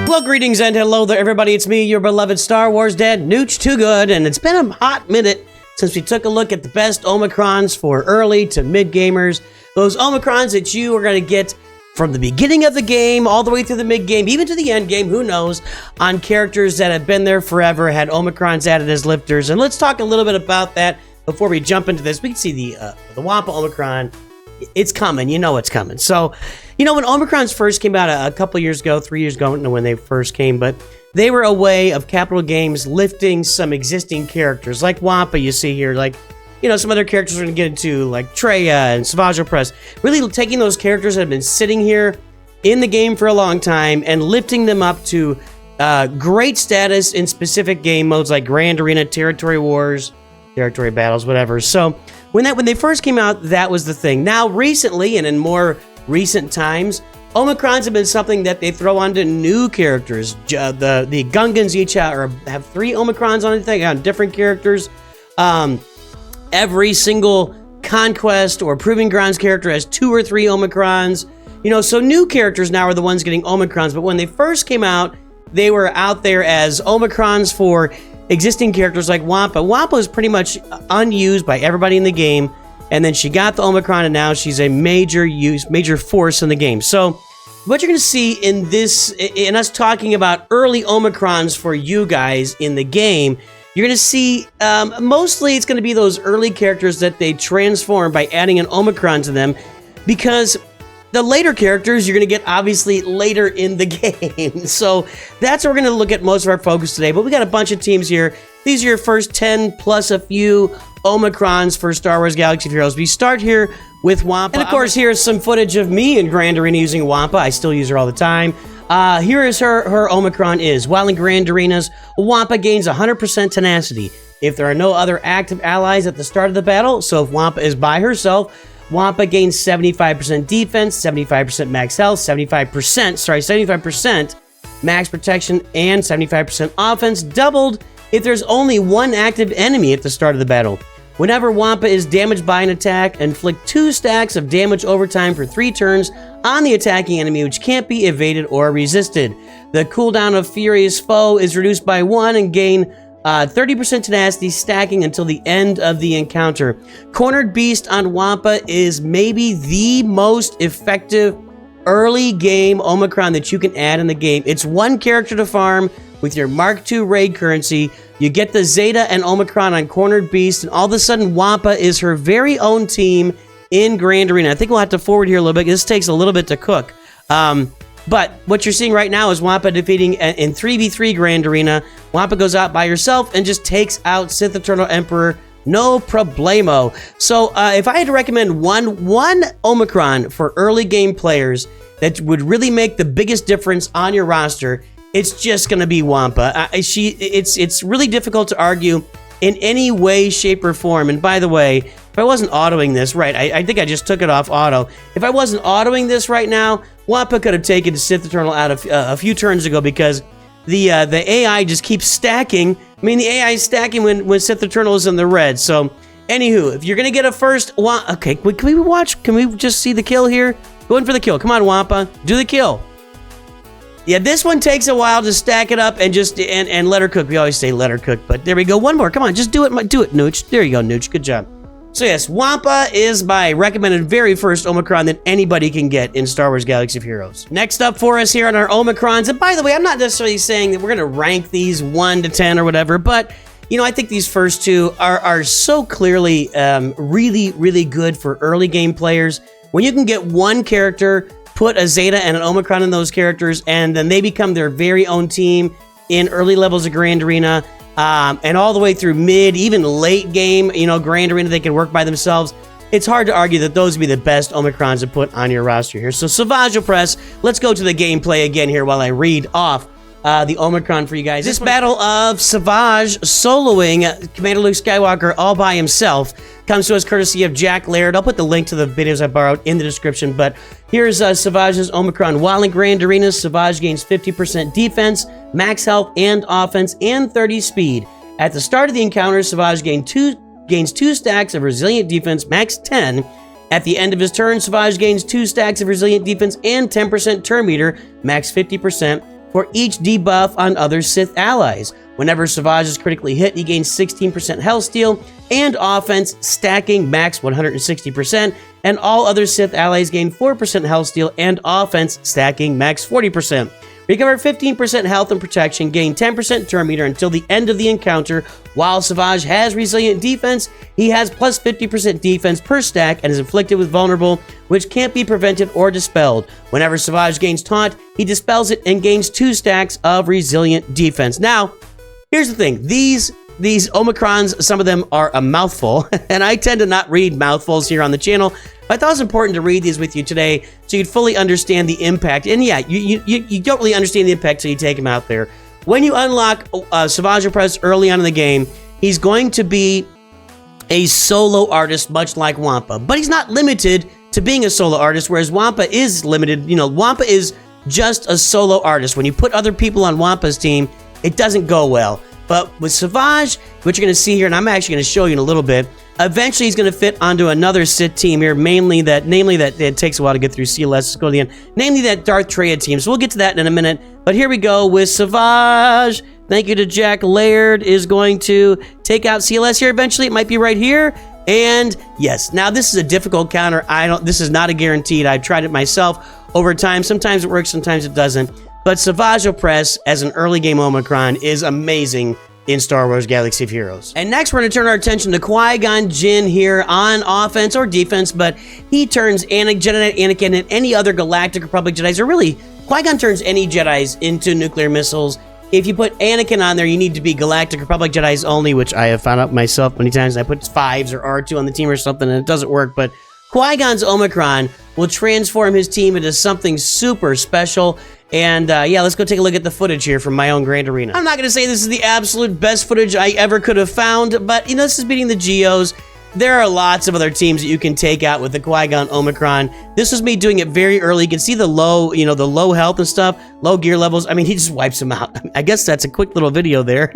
Well, greetings and hello there, everybody. It's me, your beloved Star Wars dad, Nooch Too Good, and it's been a hot minute since we took a look at the best Omicrons for early to mid gamers. Those Omicrons that you are going to get from the beginning of the game all the way through the mid game, even to the end game, who knows, on characters that have been there forever, had Omicrons added as lifters. And let's talk a little bit about that before we jump into this. We can see the Wampa Omicron. It's coming. You know it's coming. So, you know, when Omicrons first came out a couple years ago, 3 years ago, I don't know when they first came, but they were a way of Capital Games lifting some existing characters, like Wampa you see here, like, you know, some other characters we're going to get into, like Traya and Savage Opress, really taking those characters that have been sitting here in the game for a long time and lifting them up to great status in specific game modes like Grand Arena, Territory Wars, Territory Battles, whatever. So when they first came out, that was the thing. Now, recently, and in more recent times, Omicrons have been something that they throw onto new characters. The Gungans each have 3 Omicrons on different characters. Every single Conquest or Proving Grounds character has 2 or 3 Omicrons. You know, so new characters now are the ones getting Omicrons, but when they first came out, they were out there as Omicrons for existing characters like Wampa. Wampa is pretty much unused by everybody in the game, and then she got the Omicron, and now she's a major force in the game. So what you're going to see in this, in us talking about early Omicrons for you guys in the game, you're going to see, mostly it's going to be those early characters that they transform by adding an Omicron to them, because the later characters you're going to get obviously later in the game. So that's what we're going to look at most of our focus today. But we got a bunch of teams here. These are your first 10 plus a few Omicrons for Star Wars Galaxy of Heroes. We start here with Wampa. And of course, here's some footage of me in Grand Arena using Wampa. I still use her all the time. Here is her Omicron is. While in Grand Arenas, Wampa gains 100% tenacity if there are no other active allies at the start of the battle. So if Wampa is by herself, Wampa gains 75% defense, 75% max health, 75% max protection, and 75% offense, doubled if there's only one active enemy at the start of the battle. Whenever Wampa is damaged by an attack, inflict 2 stacks of damage over time for 3 turns on the attacking enemy, which can't be evaded or resisted. The cooldown of Furious Foe is reduced by 1 and gain 30% tenacity, stacking until the end of the encounter. Cornered Beast on Wampa is maybe the most effective early game Omicron that you can add in the game. It's 1 character to farm with your Mark II raid currency. You get the Zeta and Omicron on Cornered Beast, and all of a sudden Wampa is her very own team in Grand Arena. I think we'll have to forward here a little bit. This takes a little bit to cook. But what you're seeing right now is Wampa defeating in 3v3 Grand Arena. Wampa goes out by herself and just takes out Sith Eternal Emperor, no problemo. So if I had to recommend one Omicron for early game players that would really make the biggest difference on your roster, it's just going to be Wampa. It's really difficult to argue in any way, shape, or form. And by the way, if I wasn't autoing this, right, I think I just took it off auto. If I wasn't autoing this right now, Wampa could have taken Sith Eternal out a few turns ago, because the AI just keeps stacking. I mean, the AI is stacking when Sith Eternal is in the red. So, anywho, if you're going to get a first... Okay, can we watch? Can we just see the kill here? Go in for the kill. Come on, Wampa. Do the kill. Yeah, this one takes a while to stack it up and just and let her cook. We always say let her cook, but there we go. One more. Come on, just do it, Nooch. There you go, Nooch. Good job. So yes, Wampa is my recommended very first Omicron that anybody can get in Star Wars Galaxy of Heroes. Next up for us here on our Omicrons, and by the way, I'm not necessarily saying that we're going to rank these 1 to 10 or whatever, but you know, I think these first 2 are so clearly really, really good for early game players. When you can get 1 character, put a Zeta and an Omicron in those characters, and then they become their very own team in early levels of Grand Arena, and all the way through mid, even late game, you know, Grand Arena, they can work by themselves. It's hard to argue that those would be the best Omicrons to put on your roster here. So Savage Opress, let's go to the gameplay again here while I read off the Omicron for you guys. This battle of Savage soloing Commander Luke Skywalker all by himself comes to us courtesy of Jack Laird. I'll put the link to the videos I borrowed in the description, but here's Savage's Omicron. While in Grand Arenas, Savage gains 50% defense, max health and offense, and 30 speed. At the start of the encounter, Savage gains 2 stacks of resilient defense, max 10. At the end of his turn, Savage gains 2 stacks of resilient defense and 10% turn meter, max 50%, for each debuff on other Sith allies. Whenever Savage is critically hit, he gains 16% health steal and offense, stacking max 160%, and all other Sith allies gain 4% health steal and offense, stacking max 40%. Recover 15% health and protection, gain 10% turn meter until the end of the encounter. While Savage has resilient defense, he has plus 50% defense per stack and is inflicted with vulnerable, which can't be prevented or dispelled. Whenever Savage gains taunt, he dispels it and gains 2 stacks of resilient defense. Now, here's the thing. These Omicrons, some of them are a mouthful, and I tend to not read mouthfuls here on the channel. I thought it was important to read these with you today so you'd fully understand the impact. And yeah, you don't really understand the impact till you take him out there. When you unlock Savage Opress early on in the game, he's going to be a solo artist, much like Wampa. But he's not limited to being a solo artist, whereas Wampa is limited. You know, Wampa is just a solo artist. When you put other people on Wampa's team, it doesn't go well. But with Savage, what you're going to see here, and I'm actually going to show you in a little bit, eventually he's going to fit onto another Sith team here, namely that it takes a while to get through CLS, let's go to the end, namely that Darth Traya team. So we'll get to that in a minute. But here we go with Savage. Thank you to Jack Laird is going to take out CLS here eventually. It might be right here. And yes, now this is a difficult counter. This is not a guaranteed. I've tried it myself over time. Sometimes it works, sometimes it doesn't. But Savage Opress as an early game Omicron is amazing in Star Wars Galaxy of Heroes. And next we're going to turn our attention to Qui Gon Jinn here on offense or defense, but he turns Jedi Knight Anakin and any other Galactic Republic Jedis, or really, Qui Gon turns any Jedis into nuclear missiles. If you put Anakin on there, you need to be Galactic Republic Jedis only, which I have found out myself many times. I put 5s or R2 on the team or something and it doesn't work, but Qui Gon's Omicron will transform his team into something super special. And yeah, let's go take a look at the footage here from my own Grand Arena. I'm not going to say this is the absolute best footage I ever could have found, but, you know, this is beating the Geos. There are lots of other teams that you can take out with the Qui-Gon Omicron. This was me doing it very early. You can see the low, you know, the low health and stuff, low gear levels. I mean, he just wipes them out. I guess that's a quick little video there.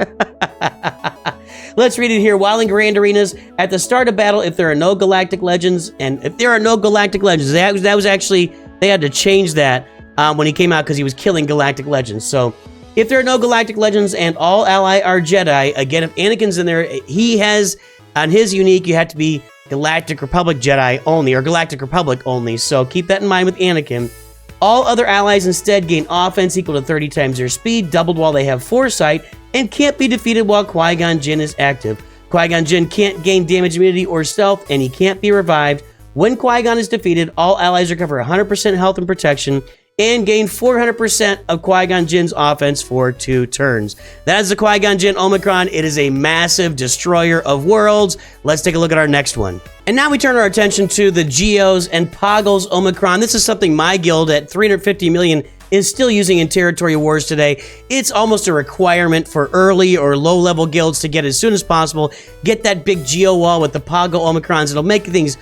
Let's read it here. While in Grand Arenas, at the start of battle, if there are no Galactic Legends, and if there are no Galactic Legends, that was actually, they had to change that when he came out because he was killing Galactic Legends. So if there are no Galactic Legends and all ally are Jedi, again, if Anakin's in there, he has, on his unique, you have to be Galactic Republic Jedi only, or Galactic Republic only. So keep that in mind with Anakin. All other allies instead gain offense equal to 30 times their speed, doubled while they have foresight, and can't be defeated while Qui Gon Jinn is active. Qui Gon Jinn can't gain damage immunity or stealth, and he can't be revived. When Qui Gon is defeated, all allies recover 100% health and protection, and gain 400% of Qui Gon Jinn's offense for 2 turns. That is the Qui Gon Jinn Omicron. It is a massive destroyer of worlds. Let's take a look at our next one. And now we turn our attention to the Geos and Poggle's Omicron. This is something my guild at 350 million is still using in Territory Wars today. It's almost a requirement for early or low-level guilds to get as soon as possible. Get that big Geo wall with the Poggle Omicrons. It'll make things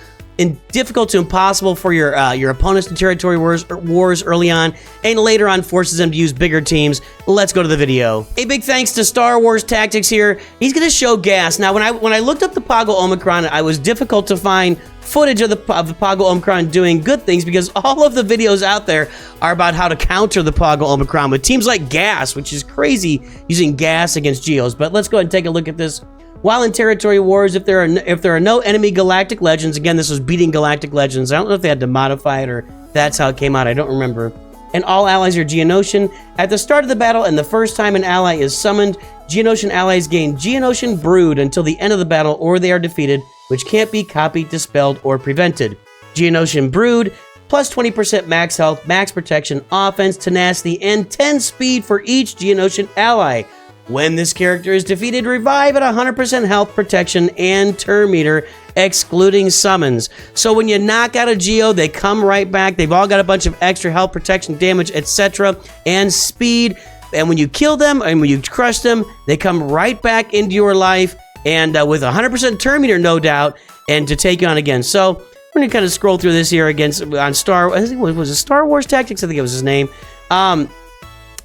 difficult to impossible for your opponents in Territory Wars early on, and later on forces them to use bigger teams. Let's go to the video. A big thanks to Star Wars Tactics here. He's going to show gas. Now, when I looked up the Poggle Omicron, I was difficult to find footage of the Poggle Omicron doing good things because all of the videos out there are about how to counter the Poggle Omicron with teams like Gas, which is crazy using Gas against Geos. But let's go ahead and take a look at this. While in Territory Wars, if there are no enemy Galactic Legends, again, this was beating Galactic Legends. I don't know if they had to modify it or that's how it came out. I don't remember. And all allies are Geonosian. At the start of the battle and the first time an ally is summoned, Geonosian allies gain Geonosian Brood until the end of the battle or they are defeated, which can't be copied, dispelled, or prevented. Geonosian Brood, plus 20% max health, max protection, offense, tenacity, and 10 speed for each Geonosian ally. When this character is defeated, revive at 100% health, protection, and turn meter, excluding summons. So when you knock out a Geo, they come right back. They've all got a bunch of extra health, protection, damage, etc., and speed. And when you kill them, and when you crush them, they come right back into your life, and with 100% turn meter, no doubt, and to take you on again. So we're going to kind of scroll through this here against on I think it was Star Wars Tactics, I think it was his name.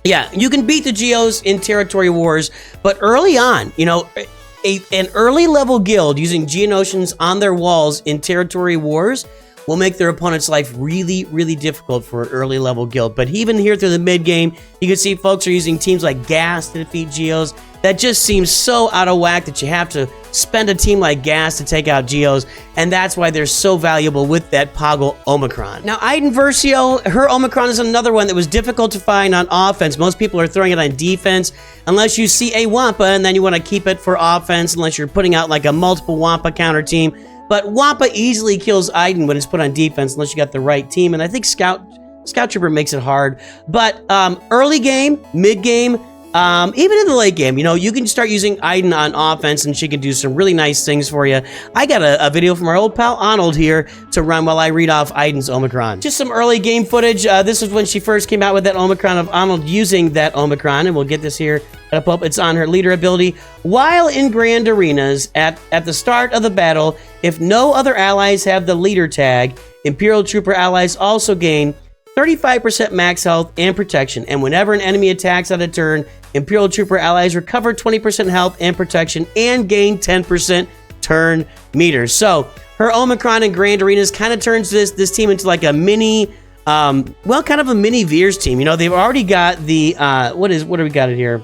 Yeah, you can beat the Geos in Territory Wars, but early on, you know, an early level guild using Geonosians on their walls in Territory Wars will make their opponent's life really, really difficult for an early level guild. But even here through the mid game, you can see folks are using teams like Gas to defeat Geos. That just seems so out of whack that you have to spend a team like Gas to take out Geos, and that's why they're so valuable with that Poggle Omicron. Now, Iden Versio, her Omicron is another one that was difficult to find on offense. Most people are throwing it on defense, unless you see a Wampa, and then you want to keep it for offense, unless you're putting out like a multiple Wampa counter team. But Wampa easily kills Iden when it's put on defense, unless you got the right team, and I think Scout Trooper makes it hard. But early game, mid game, even in the late game, you know, you can start using Iden on offense and she can do some really nice things for you. I got a video from our old pal Arnold here to run while I read off Iden's Omicron. Just some early game footage. This was when she first came out with that Omicron of Arnold using that Omicron, and we'll get this here up. It's on her leader ability. While in grand arenas, at the start of the battle, if no other allies have the leader tag, Imperial Trooper allies also gain 35% max health and protection, and whenever an enemy attacks on a turn, Imperial Trooper allies recover 20% health and protection and gain 10% turn meters. So her Omicron in Grand Arenas kind of turns this team into like a mini, well, kind of a mini Veers team. You know, they've already got the what do we got it here?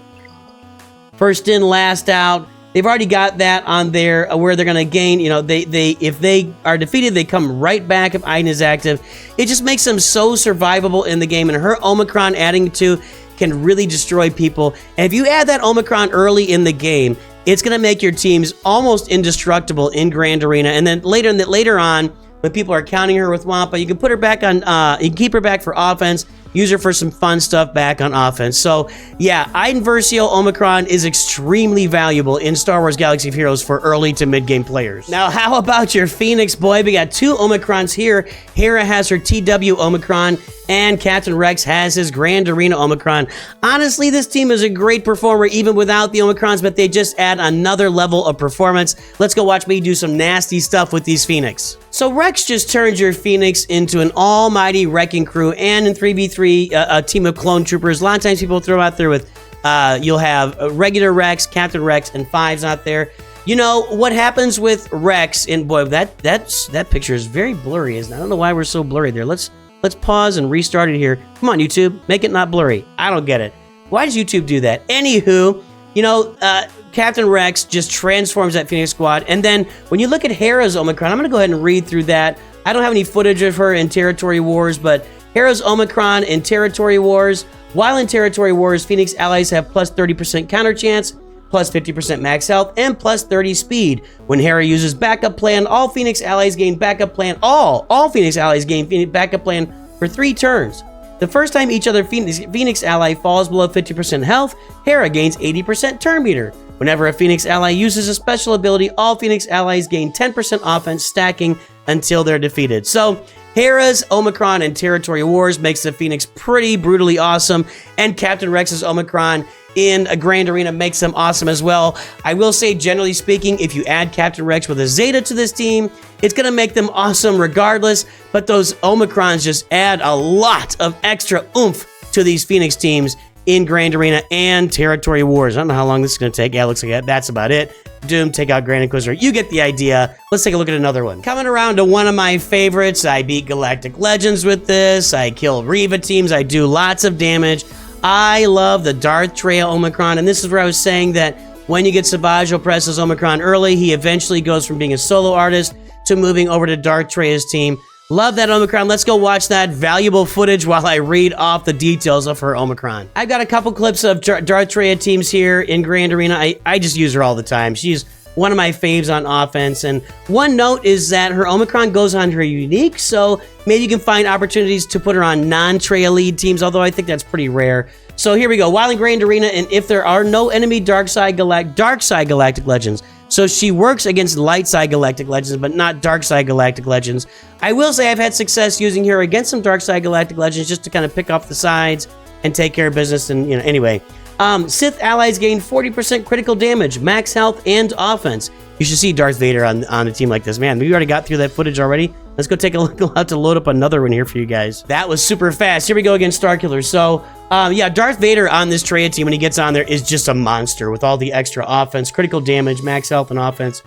First in, last out. They've already got that on there where they're going to gain, you know, if they are defeated, they come right back if Iden is active. It just makes them so survivable in the game, and her Omicron adding to can really destroy people. And if you add that Omicron early in the game, it's going to make your teams almost indestructible in Grand Arena. And then later on, when people are counting her with Wampa, you can put her back on, you can keep her back for offense, use her for some fun stuff back on offense. So yeah, Iden Versio Omicron is extremely valuable in Star Wars Galaxy of Heroes for early to mid-game players. Now, how about your Phoenix boy? We got two Omicrons here. Hera has her TW Omicron, and Captain Rex has his Grand Arena Omicron. Honestly, this team is a great performer even without the Omicrons, but they just add another level of performance. Let's go watch me do some nasty stuff with these Phoenix. So Rex just turns your Phoenix into an almighty wrecking crew, and in 3v3, a team of clone troopers. A lot of times people throw out there with, you'll have regular Rex, Captain Rex, and fives out there. You know, what happens with Rex, and boy, that picture is very blurry, isn't it? I don't know why we're so blurry there. Let's pause and restart it here. Come on, YouTube, make it not blurry. I don't get it. Why does YouTube do that? Anywho, you know, Captain Rex just transforms that Phoenix squad. And then when you look at Hera's Omicron, I'm going to go ahead and read through that. I don't have any footage of her in Territory Wars, but Hera's Omicron in Territory Wars. While in Territory Wars, Phoenix allies have plus 30% counter chance, plus 50% max health, and plus 30 speed. When Hera uses backup plan, all Phoenix allies gain backup plan. All Phoenix allies gain backup plan for 3 turns. The first time each other Phoenix ally falls below 50% health, Hera gains 80% turn meter. Whenever a Phoenix ally uses a special ability, all Phoenix allies gain 10% offense, stacking until they're defeated. So Hera's Omicron in Territory Wars makes the Phoenix pretty brutally awesome, and Captain Rex's Omicron in a Grand Arena makes them awesome as well. I will say, generally speaking, if you add Captain Rex with a Zeta to this team, it's going to make them awesome regardless, but those Omicrons just add a lot of extra oomph to these Phoenix teams in Grand Arena and Territory Wars. I don't know how long this is going to take. Yeah, it looks like that's about it. Doom, take out Grand Inquisitor. You get the idea. Let's take a look at another one. Coming around to one of my favorites. I beat Galactic Legends with this. I kill Reva teams. I do lots of damage. I love the Darth Traya Omicron, and this is where I was saying that when you get Savage Opress's Omicron early, he eventually goes from being a solo artist to moving over to Darth Traya's team. Love that Omicron. Let's go watch that valuable footage while I read off the details of her Omicron. I've got a couple clips of Darth Traya teams here in Grand Arena. I just use her all the time. She's one of my faves on offense. And one note is that her Omicron goes on her unique, so maybe you can find opportunities to put her on non-Traya lead teams, although I think that's pretty rare. So here we go. While in Grand Arena, and if there are no enemy dark side Galactic Legends, so she works against light side Galactic Legends, but not dark side Galactic Legends. I will say I've had success using her against some dark side Galactic Legends just to kind of pick off the sides and take care of business. And, you know, anyway, Sith allies gain 40% critical damage, max health, and offense. You should see Darth Vader on a team like this. Man, we already got through that footage already. Let's go take a look. I'll have to load up another one here for you guys. That was super fast. Here we go against Starkiller. So, yeah, Darth Vader on this Traya team, when he gets on there, is just a monster with all the extra offense, critical damage, max health, and offense.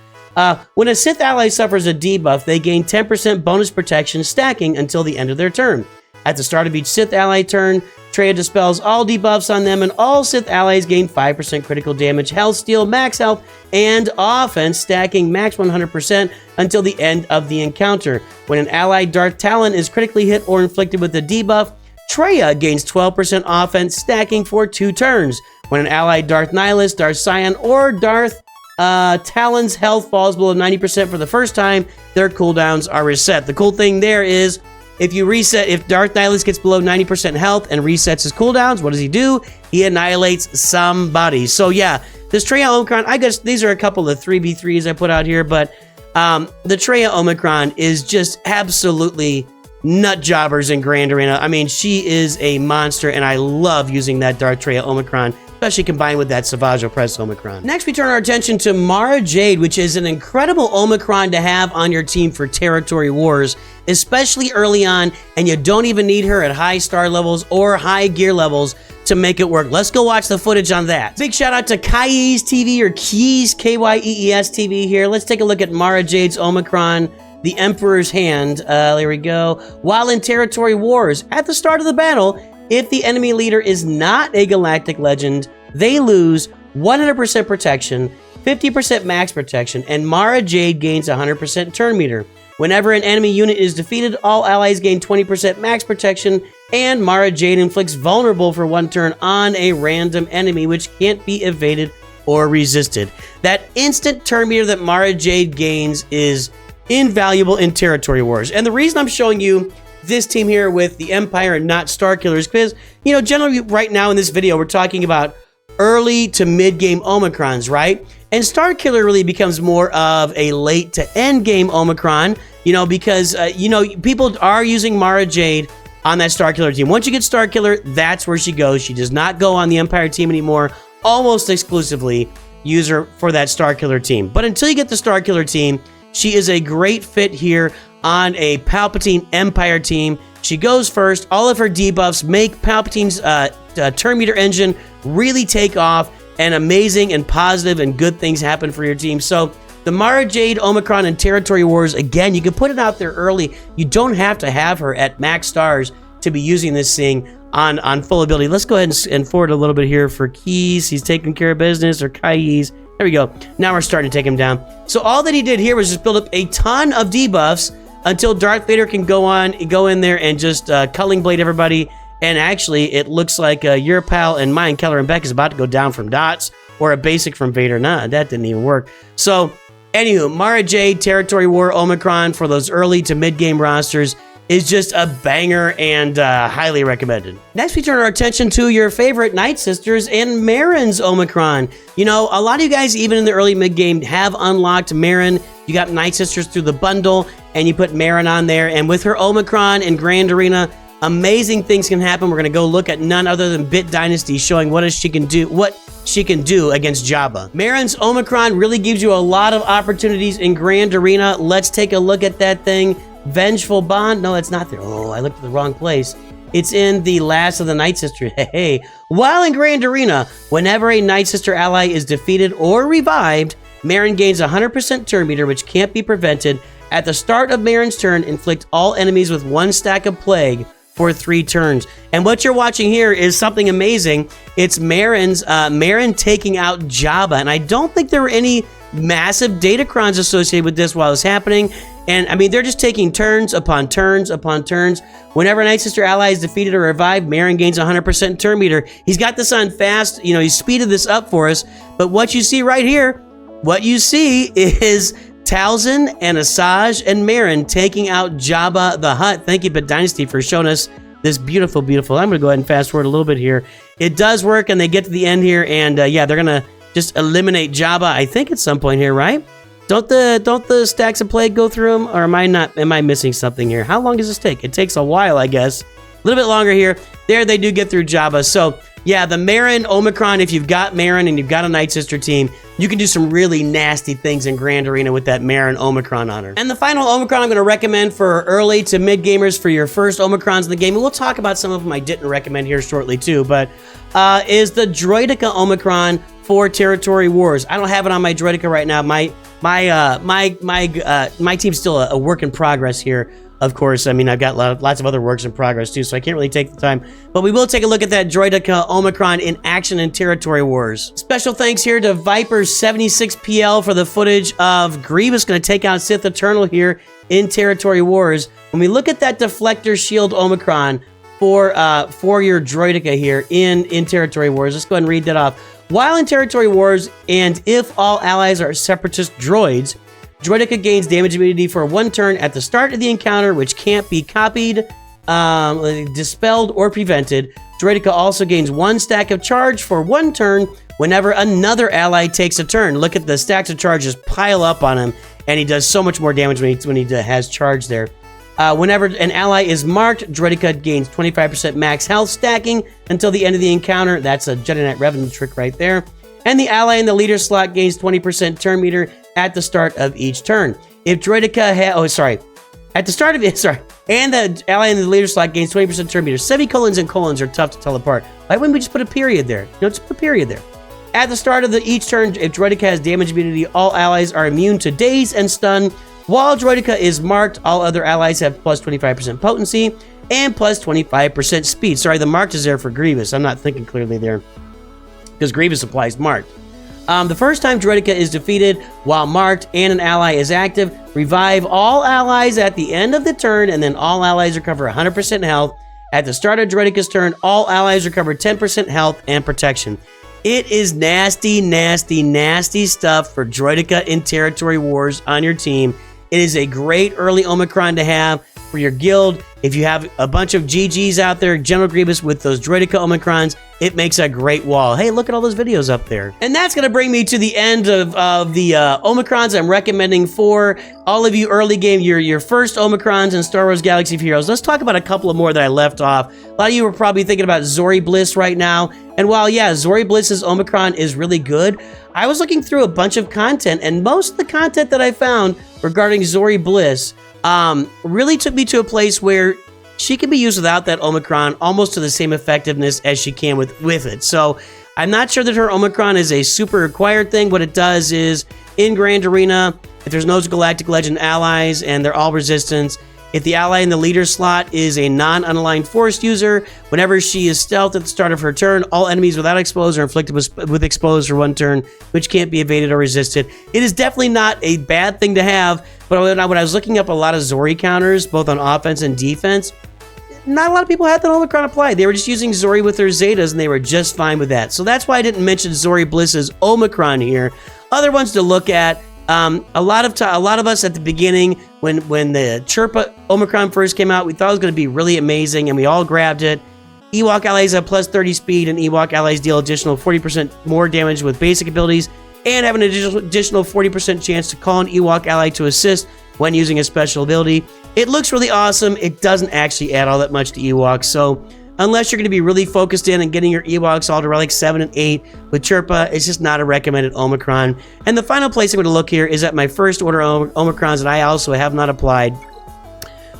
When a Sith ally suffers a debuff, they gain 10% bonus protection stacking until the end of their turn. At the start of each Sith ally turn, Traya dispels all debuffs on them, and all Sith allies gain 5% critical damage, health steal, max health, and offense, stacking max 100% until the end of the encounter. When an ally Darth Talon is critically hit or inflicted with a debuff, Traya gains 12% offense, stacking for 2 turns. When an ally Darth Nihilus, Darth Sion, or Darth Talon's health falls below 90% for the first time, their cooldowns are reset. The cool thing there is, if Darth Nihilus gets below 90% health and resets his cooldowns, what does he do? He annihilates somebody. So yeah, this Traya Omicron, I guess these are a couple of 3v3s I put out here, but the Traya Omicron is just absolutely nut jobbers in Grand Arena. I mean, she is a monster, and I love using that Darth Traya Omicron, especially combined with that Savage Opress Omicron. Next, we turn our attention to Mara Jade, which is an incredible Omicron to have on your team for territory wars, especially early on, and you don't even need her at high star levels or high gear levels to make it work. Let's go watch the footage on that. Big shout out to Kyees TV, or Kyees, Kyees TV here. Let's take a look at Mara Jade's Omicron, the Emperor's Hand. There we go. While in territory wars, at the start of the battle, if the enemy leader is not a galactic legend, they lose 100% protection, 50% max protection, and Mara Jade gains 100% turn meter. Whenever an enemy unit is defeated, all allies gain 20% max protection, and Mara Jade inflicts vulnerable for 1 turn on a random enemy, which can't be evaded or resisted. That instant turn meter that Mara Jade gains is invaluable in territory wars. And the reason I'm showing you this team here with the Empire and not Starkillers, because, you know, generally right now in this video, we're talking about early to mid-game Omicrons, right? And Starkiller really becomes more of a late to end game Omicron, you know, because, you know, people are using Mara Jade on that Starkiller team. Once you get Starkiller, that's where she goes. She does not go on the Empire team anymore, almost exclusively use her for that Starkiller team. But until you get the Starkiller team, she is a great fit here on a Palpatine Empire team. She goes first. All of her debuffs make Palpatine's turn meter engine really take off, and amazing and positive and good things happen for your team. So the Mara Jade Omicron and Territory Wars, again, you can put it out there early. You don't have to have her at max stars to be using this thing on full ability. Let's go ahead and forward a little bit here for Keys. He's taking care of business, or Kyees. There we go. Now we're starting to take him down. So all that he did here was just build up a ton of debuffs until Darth Vader can go in there and just Culling Blade everybody. And actually, it looks like your pal and mine, Keller and Beck, is about to go down from dots, or a basic from Vader. Nah, that didn't even work. So, anywho, Mara Jade, Territory War, Omicron for those early to mid-game rosters is just a banger and highly recommended. Next, we turn our attention to your favorite Night Sisters and Merrin's Omicron. You know, a lot of you guys, even in the early mid-game, have unlocked Merrin. You got Night Sisters through the bundle, and you put Merrin on there. And with her Omicron in Grand Arena, amazing things can happen. We're going to go look at none other than Bit Dynasty, showing what she can do against Jabba. Merrin's Omicron really gives you a lot of opportunities in Grand Arena. Let's take a look at that thing. Vengeful Bond. No, that's not there. Oh, I looked at the wrong place. It's in the last of the Night Sister. Hey. While in Grand Arena, whenever a Night Sister ally is defeated or revived, Merrin gains 100% turn meter, which can't be prevented. At the start of Merrin's turn, inflict all enemies with 1 stack of plague for 3 turns. And what you're watching here is something amazing. It's Merrin taking out Jabba. And I don't think there were any massive datacrons associated with this while it's happening. And I mean, they're just taking turns upon turns upon turns. Whenever a Night Sister ally is defeated or revived, Merrin gains 100% turn meter. He's got this on fast, you know, he's speeded this up for us. But what you see right here, what you see is Talzin and Asajj and Merrin taking out Jabba the Hutt. Thank you, Bit Dynasty, for showing us this beautiful, beautiful. I'm going to go ahead and fast forward a little bit here. It does work, and they get to the end here, and yeah, they're going to just eliminate Jabba, I think, at some point here, right? Don't the stacks of plague go through them, or am I missing something here? How long does this take? It takes a while, I guess. A little bit longer here. There, they do get through Jabba. So, yeah, the Merrin Omicron, if you've got Merrin and you've got a Night Sister team, you can do some really nasty things in Grand Arena with that Merrin Omicron on her. And the final Omicron I'm going to recommend for early to mid gamers for your first Omicrons in the game, and we'll talk about some of them I didn't recommend here shortly too, but is the Droideka Omicron for Territory Wars. I don't have it on my Droideka right now. My team's still a work in progress here. Of course, I mean, I've got lots of other works in progress too, so I can't really take the time. But we will take a look at that Droideka Omicron in action in Territory Wars. Special thanks here to Viper76PL for the footage of Grievous going to take out Sith Eternal here in Territory Wars. When we look at that Deflector Shield Omicron for your Droideka here in Territory Wars, let's go ahead and read that off. While in Territory Wars, and if all allies are Separatist droids, Droideka gains damage immunity for 1 turn at the start of the encounter, which can't be copied, dispelled, or prevented. Droideka also gains 1 stack of charge for 1 turn whenever another ally takes a turn. Look at the stacks of charge just pile up on him, and he does so much more damage when he has charge there. Whenever an ally is marked, Droideka gains 25% max health stacking until the end of the encounter. That's a Jedi Knight Revenant trick right there. And the ally in the leader slot gains 20% turn meter at the start of each turn. If Droideka and the ally in the leader slot gains 20% turn meter. Semicolons and colons are tough to tell apart. Why wouldn't we just put a period there? No, just put a period there. At the start of each turn, if Droideka has damage immunity, all allies are immune to daze and stun. While Droideka is marked, all other allies have plus 25% potency and plus 25% speed. Sorry, the marked is there for Grievous. I'm not thinking clearly there, because Grievous applies marked. The first time Droideka is defeated while marked and an ally is active, revive all allies at the end of the turn, and then all allies recover 100% health. At the start of Droideka's turn, all allies recover 10% health and protection. It is nasty, nasty, nasty stuff for Droideka in Territory Wars on your team. It is a great early Omicron to have for your guild. If you have a bunch of GGs out there, General Grievous with those Droideka Omicrons, it makes a great wall. Hey, look at all those videos up there. And that's going to bring me to the end of the Omicrons I'm recommending for all of you early game, your first Omicrons in Star Wars Galaxy of Heroes. Let's talk about a couple of more that I left off. A lot of you are probably thinking about Zori Bliss right now. And while, yeah, Zori Bliss's Omicron is really good, I was looking through a bunch of content, and most of the content that I found regarding Zori Bliss really took me to a place where she can be used without that Omicron almost to the same effectiveness as she can with it. So I'm not sure that her Omicron is a super required thing. What it does is, in Grand Arena, if there's no Galactic Legend allies and they're all resistance, if the ally in the leader slot is a non-unaligned force user, whenever she is stealthed at the start of her turn, all enemies without expose are inflicted with expose for 1 turn, which can't be evaded or resisted. It is definitely not a bad thing to have, but when I was looking up a lot of Zori counters, both on offense and defense, not a lot of people had that Omicron applied. They were just using Zori with their Zetas, and they were just fine with that. So that's why I didn't mention Zori Bliss's Omicron here. Other ones to look at. A lot of us at the beginning, when the Chirpa Omicron first came out, we thought it was going to be really amazing, and we all grabbed it. Ewok allies have plus 30 speed, and Ewok allies deal additional 40% more damage with basic abilities, and have an additional 40% chance to call an Ewok ally to assist when using a special ability. It looks really awesome. It doesn't actually add all that much to Ewoks, so unless you're going to be really focused in and getting your Ewoks all to Relic 7 and 8 with Chirpa, it's just not a recommended Omicron. And the final place I'm going to look here is at my first order Omicrons that I also have not applied.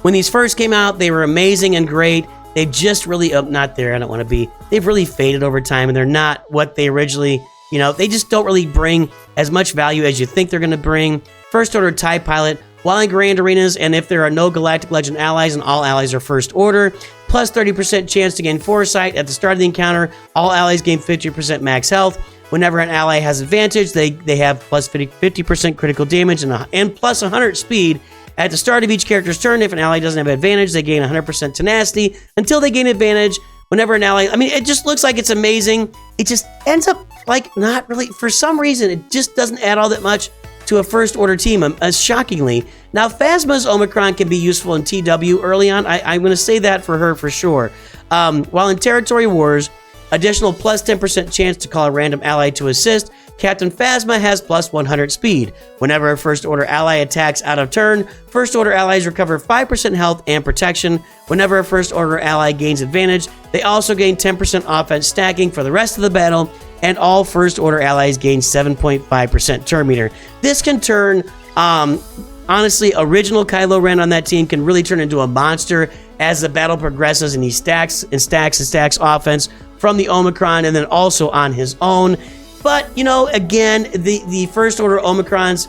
When these first came out, they were amazing and great. They've just really, not there, I don't want to be. They've really faded over time, and they're not what they originally, they just don't really bring as much value as you think they're going to bring. First order TIE Pilot, while in Grand Arenas, and if there are no Galactic Legend allies and all allies are first order, plus 30% chance to gain Foresight at the start of the encounter. All allies gain 50% max health. Whenever an ally has advantage, they have plus 50% critical damage and plus 100 speed. At the start of each character's turn, if an ally doesn't have advantage, they gain 100% tenacity until they gain advantage. Whenever an ally, it just looks like it's amazing. It just ends up like not really, for some reason, it just doesn't add all that much to a first order team, shockingly. Now, Phasma's Omicron can be useful in TW early on. I'm going to say that for her for sure. While in Territory Wars, additional plus 10% chance to call a random ally to assist. Captain Phasma has plus 100 speed. Whenever a first order ally attacks out of turn, first order allies recover 5% health and protection. Whenever a first order ally gains advantage, they also gain 10% offense stacking for the rest of the battle, and all first order allies gain 7.5% turn meter. This can turn, honestly, original Kylo Ren on that team can really turn into a monster as the battle progresses, and he stacks and stacks and stacks offense from the Omicron and then also on his own. But, you know, again, the First Order Omicrons,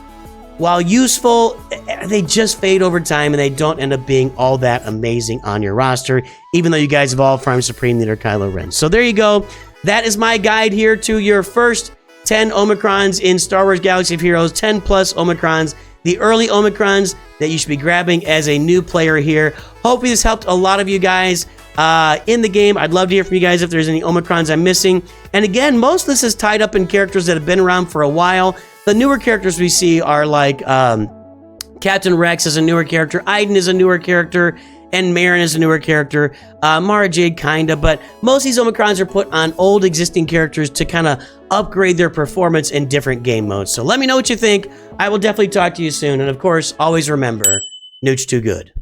while useful, they just fade over time and they don't end up being all that amazing on your roster, even though you guys evolve from Supreme Leader Kylo Ren. So there you go. That is my guide here to your first 10 Omicrons in Star Wars Galaxy of Heroes, 10 plus Omicrons, the early Omicrons that you should be grabbing as a new player here. Hopefully this helped a lot of you guys in the game. I'd love to hear from you guys if there's any Omicrons I'm missing. And again, most of this is tied up in characters that have been around for a while. The newer characters we see are like Captain Rex is a newer character, Iden is a newer character, and Merrin is a newer character. Mara Jade kinda, but most of these Omicrons are put on old existing characters to kind of upgrade their performance in different game modes. So let me know what you think. I will definitely talk to you soon. And of course, always remember, Nooch too good.